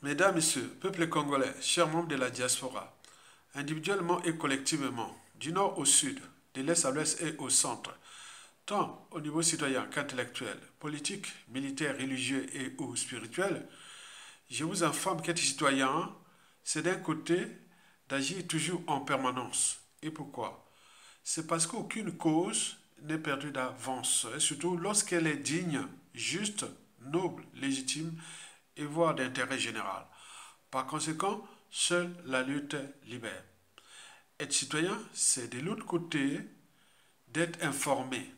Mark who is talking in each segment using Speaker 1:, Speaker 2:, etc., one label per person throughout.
Speaker 1: Mesdames, Messieurs, peuple congolais, chers membres de la diaspora, individuellement et collectivement, du nord au sud, de l'est à l'ouest et au centre, tant au niveau citoyen qu'intellectuel, politique, militaire, religieux et ou spirituel, je vous informe qu'être citoyen, c'est d'un côté d'agir toujours en permanence. Et pourquoi? C'est parce qu'aucune cause n'est perdue d'avance, et surtout lorsqu'elle est digne, juste, noble, légitime et voire d'intérêt général. Par conséquent, seule la lutte libère. Être citoyen, c'est de l'autre côté d'être informé.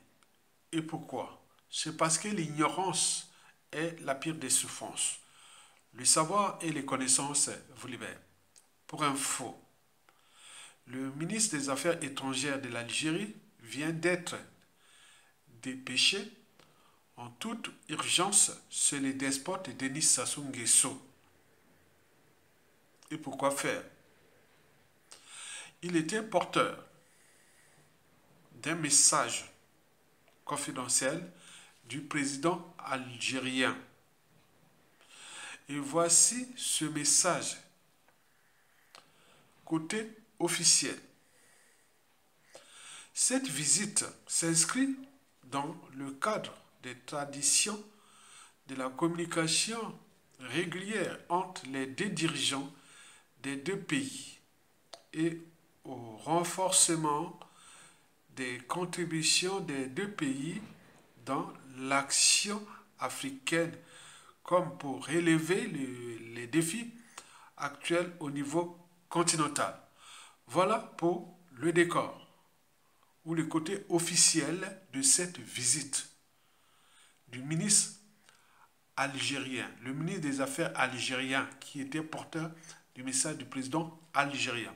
Speaker 1: Et pourquoi? C'est parce que l'ignorance est la pire des souffrances. Le savoir et les connaissances vous libèrent. Pour info, le ministre des Affaires étrangères de l'Algérie vient d'être dépêché en toute urgence sur les despotes Denis Sassou Nguesso. Et pourquoi faire? Il était porteur d'un message confidentiel du président algérien. Et voici ce message côté officiel. Cette visite s'inscrit dans le cadre des traditions de la communication régulière entre les deux dirigeants des deux pays et au renforcement des contributions des deux pays dans l'action africaine comme pour relever les défis actuels au niveau continental. Voilà pour le décor ou le côté officiel de cette visite du ministre algérien, le ministre des Affaires algérien qui était porteur du message du président algérien.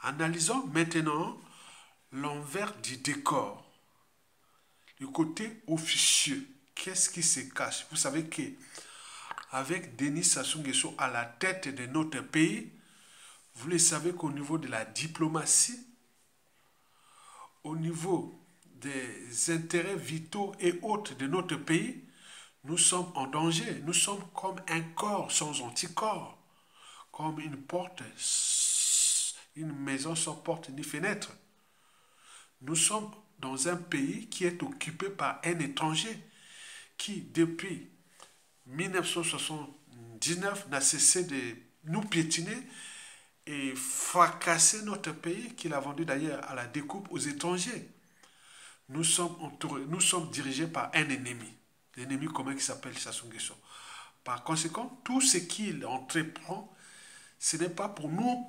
Speaker 1: Analysons maintenant l'envers du décor, le côté officieux. Qu'est-ce qui se cache? Vous savez que avec Denis Sassou Nguesso à la tête de notre pays, vous le savez qu'au niveau de la diplomatie, au niveau des intérêts vitaux et autres de notre pays, nous sommes en danger. Nous sommes comme un corps sans anticorps, comme une porte, une maison sans porte ni fenêtre. Nous sommes dans un pays qui est occupé par un étranger qui, depuis 1979, n'a cessé de nous piétiner et fracasser notre pays, qu'il a vendu d'ailleurs à la découpe aux étrangers. Nous sommes dirigés par un ennemi, l'ennemi commun qui s'appelle Sassou Nguesso. Par conséquent, tout ce qu'il entreprend, ce n'est pas pour nous,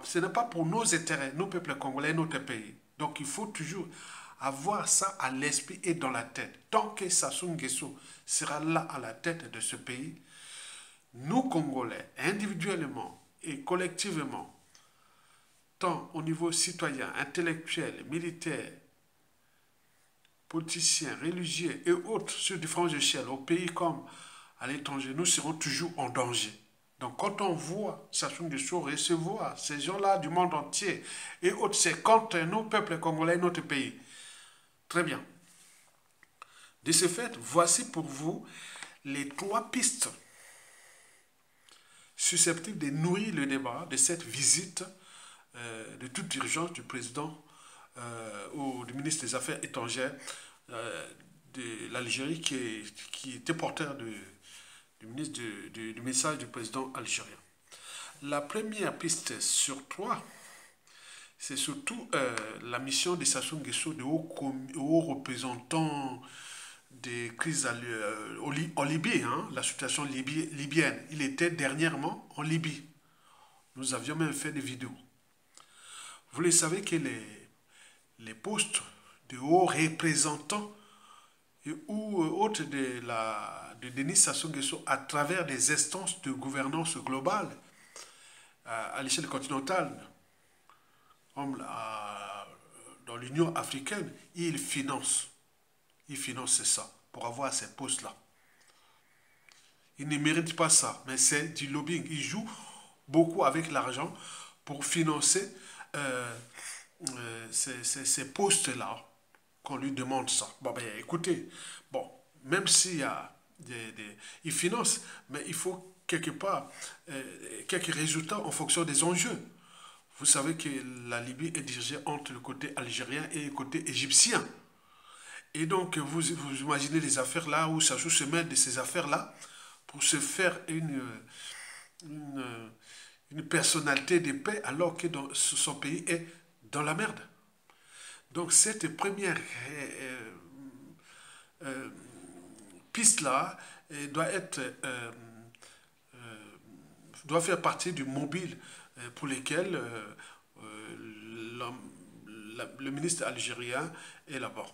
Speaker 1: ce n'est pas pour nos intérêts, nos peuples congolais, notre pays. Donc il faut toujours avoir ça à l'esprit et dans la tête. Tant que Sassou Nguesso sera là à la tête de ce pays, nous Congolais, individuellement et collectivement, tant au niveau citoyen, intellectuel, militaire, politiciens, religieux et autres sur différentes échelles, au pays comme à l'étranger, nous serons toujours en danger. Donc quand on voit Sassou Nguesso recevoir ces gens-là du monde entier et autres, c'est contre nous, peuple congolais, notre pays. Très bien. De ce fait, voici pour vous les trois pistes susceptibles de nourrir le débat de cette visite de toute urgence du président ou du ministre des Affaires étrangères de l'Algérie qui était porteur du message du président algérien. La première piste sur trois, c'est surtout la mission de Sassou Nguesso, de haut représentant des crises en Libye, hein, la situation libyenne. Il était dernièrement en Libye. Nous avions même fait des vidéos. Vous le savez que les postes de hauts représentants ou autres de Denis Sassou Nguesso à travers des instances de gouvernance globale à l'échelle continentale, comme dans l'Union africaine, il finance ça pour avoir ces postes-là. Il ne mérite pas ça, mais c'est du lobbying. Il joue beaucoup avec l'argent pour financer ces postes-là qu'on lui demande ça. Bon, ben écoutez, bon, même s'il y a il finance, mais il faut quelque part quelques résultats en fonction des enjeux. Vous savez que la Libye est dirigée entre le côté algérien et le côté égyptien. Et donc, vous imaginez les affaires là où Sassou se mêle de ces affaires-là pour se faire une, une personnalité de paix alors que son pays est dans la merde. Donc, cette première euh, piste-là doit être doit faire partie du mobile pour lequel le ministre algérien est là-bas.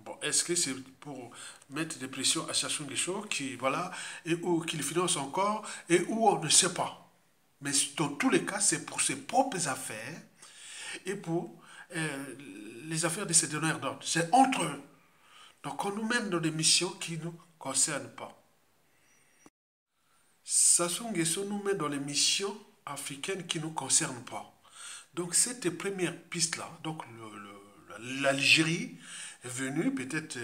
Speaker 1: Bon, est-ce que c'est pour mettre des pressions à Sassou Nguesso qui, voilà, et où qu'il finance encore, et où on ne sait pas. Mais dans tous les cas, c'est pour ses propres affaires et pour les affaires de ses donneurs d'ordre. C'est entre eux. Donc on nous mène dans des missions qui ne nous concernent pas. Sassou Nguesso nous met dans les missions africaines qui ne nous concernent pas. Donc cette première piste-là, donc l'Algérie est venue peut-être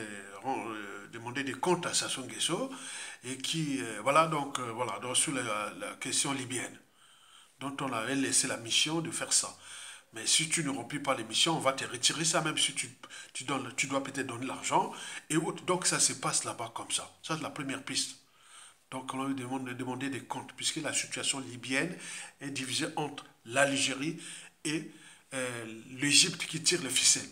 Speaker 1: demander des comptes à Sassou Nguesso et qui, voilà, donc, voilà, donc sur la question libyenne, dont on avait laissé la mission de faire ça. Mais si tu ne remplis pas les missions, on va te retirer ça, même si tu dois peut-être donner l'argent. Et autres. Donc ça se passe là-bas comme ça. Ça, c'est la première piste. Donc on lui demande de demander des comptes, puisque la situation libyenne est divisée entre l'Algérie et l'Égypte qui tire les ficelles.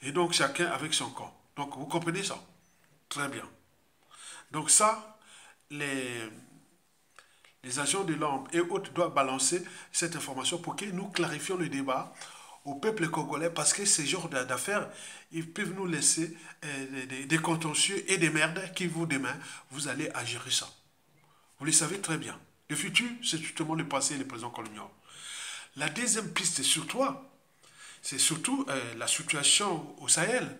Speaker 1: Et donc chacun avec son camp. Donc vous comprenez ça? Très bien. Donc ça, les agents de l'ombre et autres doivent balancer cette information pour que nous clarifions le débat au peuple congolais, parce que ces genres d'affaires, ils peuvent nous laisser des contentieux et des merdes qui vous, demain, vous allez à gérer ça. Vous le savez très bien. Le futur, c'est justement le passé et le présent qu'on ignore. La deuxième piste sur toi, c'est surtout la situation au Sahel,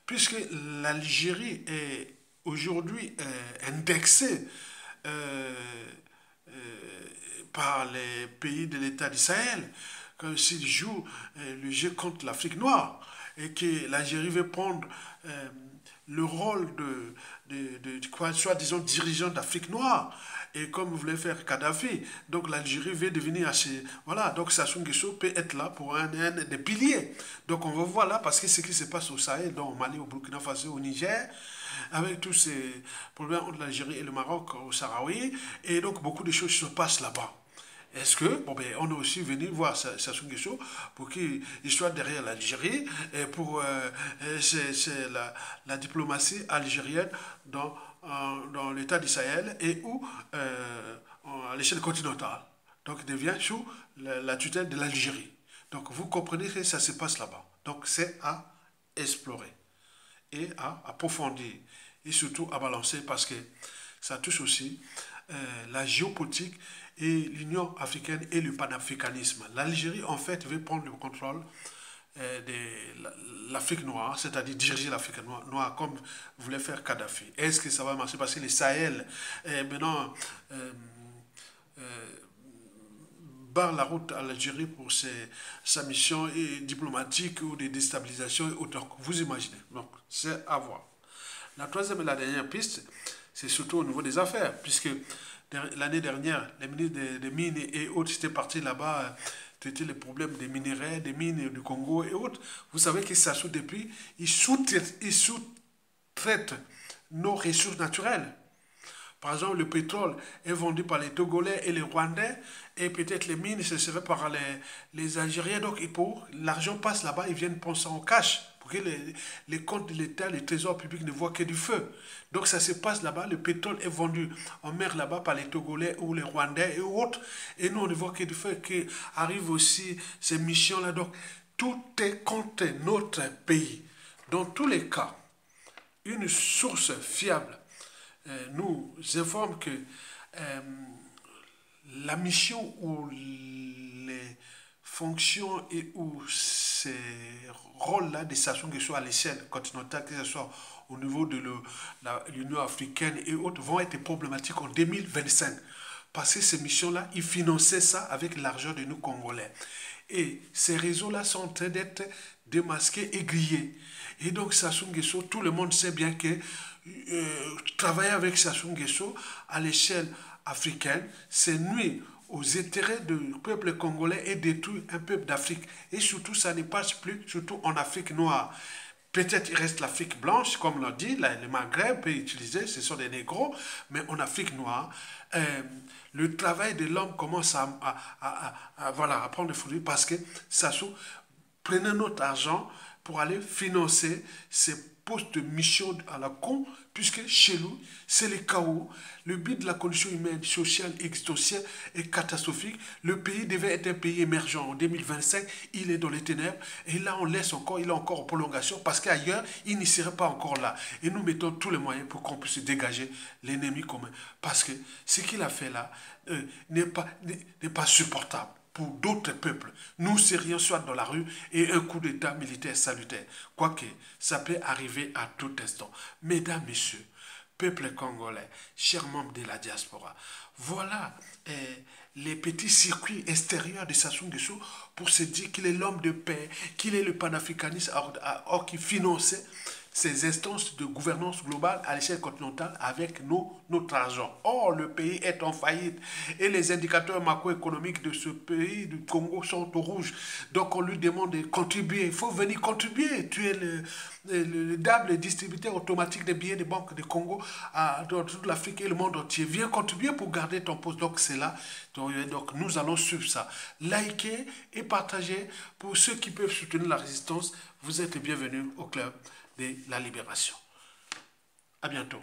Speaker 1: puisque l'Algérie est aujourd'hui indexée par les pays de l'État du Sahel, que s'ils jouent le jeu contre l'Afrique noire et que l'Algérie veut prendre le rôle de quoi, soit disons dirigeant d'Afrique noire, et comme voulait faire Kadhafi, donc l'Algérie veut devenir assez, voilà, donc Sassou Nguesso peut être là pour un des piliers. Donc on va voir là, parce que ce qui se passe au Sahel, donc au Mali, au Burkina Faso, au Niger, avec tous ces problèmes entre l'Algérie et le Maroc au Sahraoui, et donc beaucoup de choses se passent là-bas. Est-ce que, bon ben, on est aussi venu voir Sassou Nguesso pour qu'il soit derrière l'Algérie et pour c'est la diplomatie algérienne dans l'État d'Israël et où à l'échelle continentale. Donc il devient sous la tutelle de l'Algérie. Donc vous comprenez que ça se passe là-bas. Donc c'est à explorer et à approfondir et surtout à balancer parce que ça touche aussi la géopolitique et l'Union africaine et le panafricanisme. L'Algérie, en fait, veut prendre le contrôle de l'Afrique noire, c'est-à-dire diriger l'Afrique noire comme voulait faire Kadhafi. Est-ce que ça va marcher? Parce que le Sahel, maintenant, barre la route à l'Algérie pour sa mission diplomatique ou de déstabilisation. Donc, vous imaginez. Donc, c'est à voir. La troisième et la dernière piste, c'est surtout au niveau des affaires, puisque l'année dernière, les ministres des mines et autres étaient partis là-bas traiter les problèmes des minerais, des mines du Congo et autres. Vous savez que Sassou, depuis, ils sous-traitent nos ressources naturelles. Par exemple, le pétrole est vendu par les Togolais et les Rwandais, et peut-être les mines, ce serait par les Algériens. Donc, l'argent passe là-bas, ils viennent prendre ça en cash, pour que les comptes de l'État, les trésors publics ne voient que du feu. Donc, ça se passe là-bas, le pétrole est vendu en mer là-bas par les Togolais ou les Rwandais et autres, et nous, on ne voit que du feu, qu'arrivent aussi ces missions-là. Donc, tout est contre notre pays. Dans tous les cas, une source fiable nous informe que la mission ou les fonctions et ou ces rôles-là de Sassou Nguesso à l'échelle continentale, que ce soit au niveau de l'Union africaine et autres, vont être problématiques en 2025. Parce que ces missions-là, ils finançaient ça avec l'argent de nous Congolais. Et ces réseaux-là sont en train d'être démasqués et grillés. Et donc Sassou Nguesso, tout le monde sait bien que travailler avec Sassou Nguesso à l'échelle africaine, c'est nuire aux intérêts du peuple congolais et détruire un peuple d'Afrique. Et surtout, ça ne passe plus, surtout en Afrique noire. Peut-être il reste l'Afrique blanche, comme l'on dit, le Maghreb peut utiliser, ce sont des négros, mais en Afrique noire, le travail de l'homme commence voilà, à prendre le fruit parce que Sassou prenait notre argent pour aller financer ces postes de mission à la con, puisque chez nous, c'est le chaos. Le but de la condition humaine, sociale et existentielle est catastrophique. Le pays devait être un pays émergent. En 2025, il est dans les ténèbres. Et là, on laisse encore, il est encore en prolongation, parce qu'ailleurs, il n'y serait pas encore là. Et nous mettons tous les moyens pour qu'on puisse dégager l'ennemi commun. Parce que ce qu'il a fait là n'est pas supportable pour d'autres peuples. Nous serions soit dans la rue et un coup d'état militaire salutaire. Quoique, ça peut arriver à tout instant. Mesdames, messieurs, peuple congolais, chers membres de la diaspora, voilà les petits circuits extérieurs de Sassou Nguesso pour se dire qu'il est l'homme de paix, qu'il est le panafricaniste, or qui finançait ces instances de gouvernance globale à l'échelle continentale avec notre argent. Or, le pays est en faillite et les indicateurs macroéconomiques de ce pays, du Congo, sont au rouge. Donc, on lui demande de contribuer. Il faut venir contribuer. Tu es le DAB, le distributeur automatique des billets de banque du Congo dans toute l'Afrique et le monde entier. Viens contribuer pour garder ton poste. Donc, c'est là. Donc, nous allons suivre ça. Likez et partagez. Pour ceux qui peuvent soutenir la résistance, vous êtes bienvenus au club de la libération. À bientôt.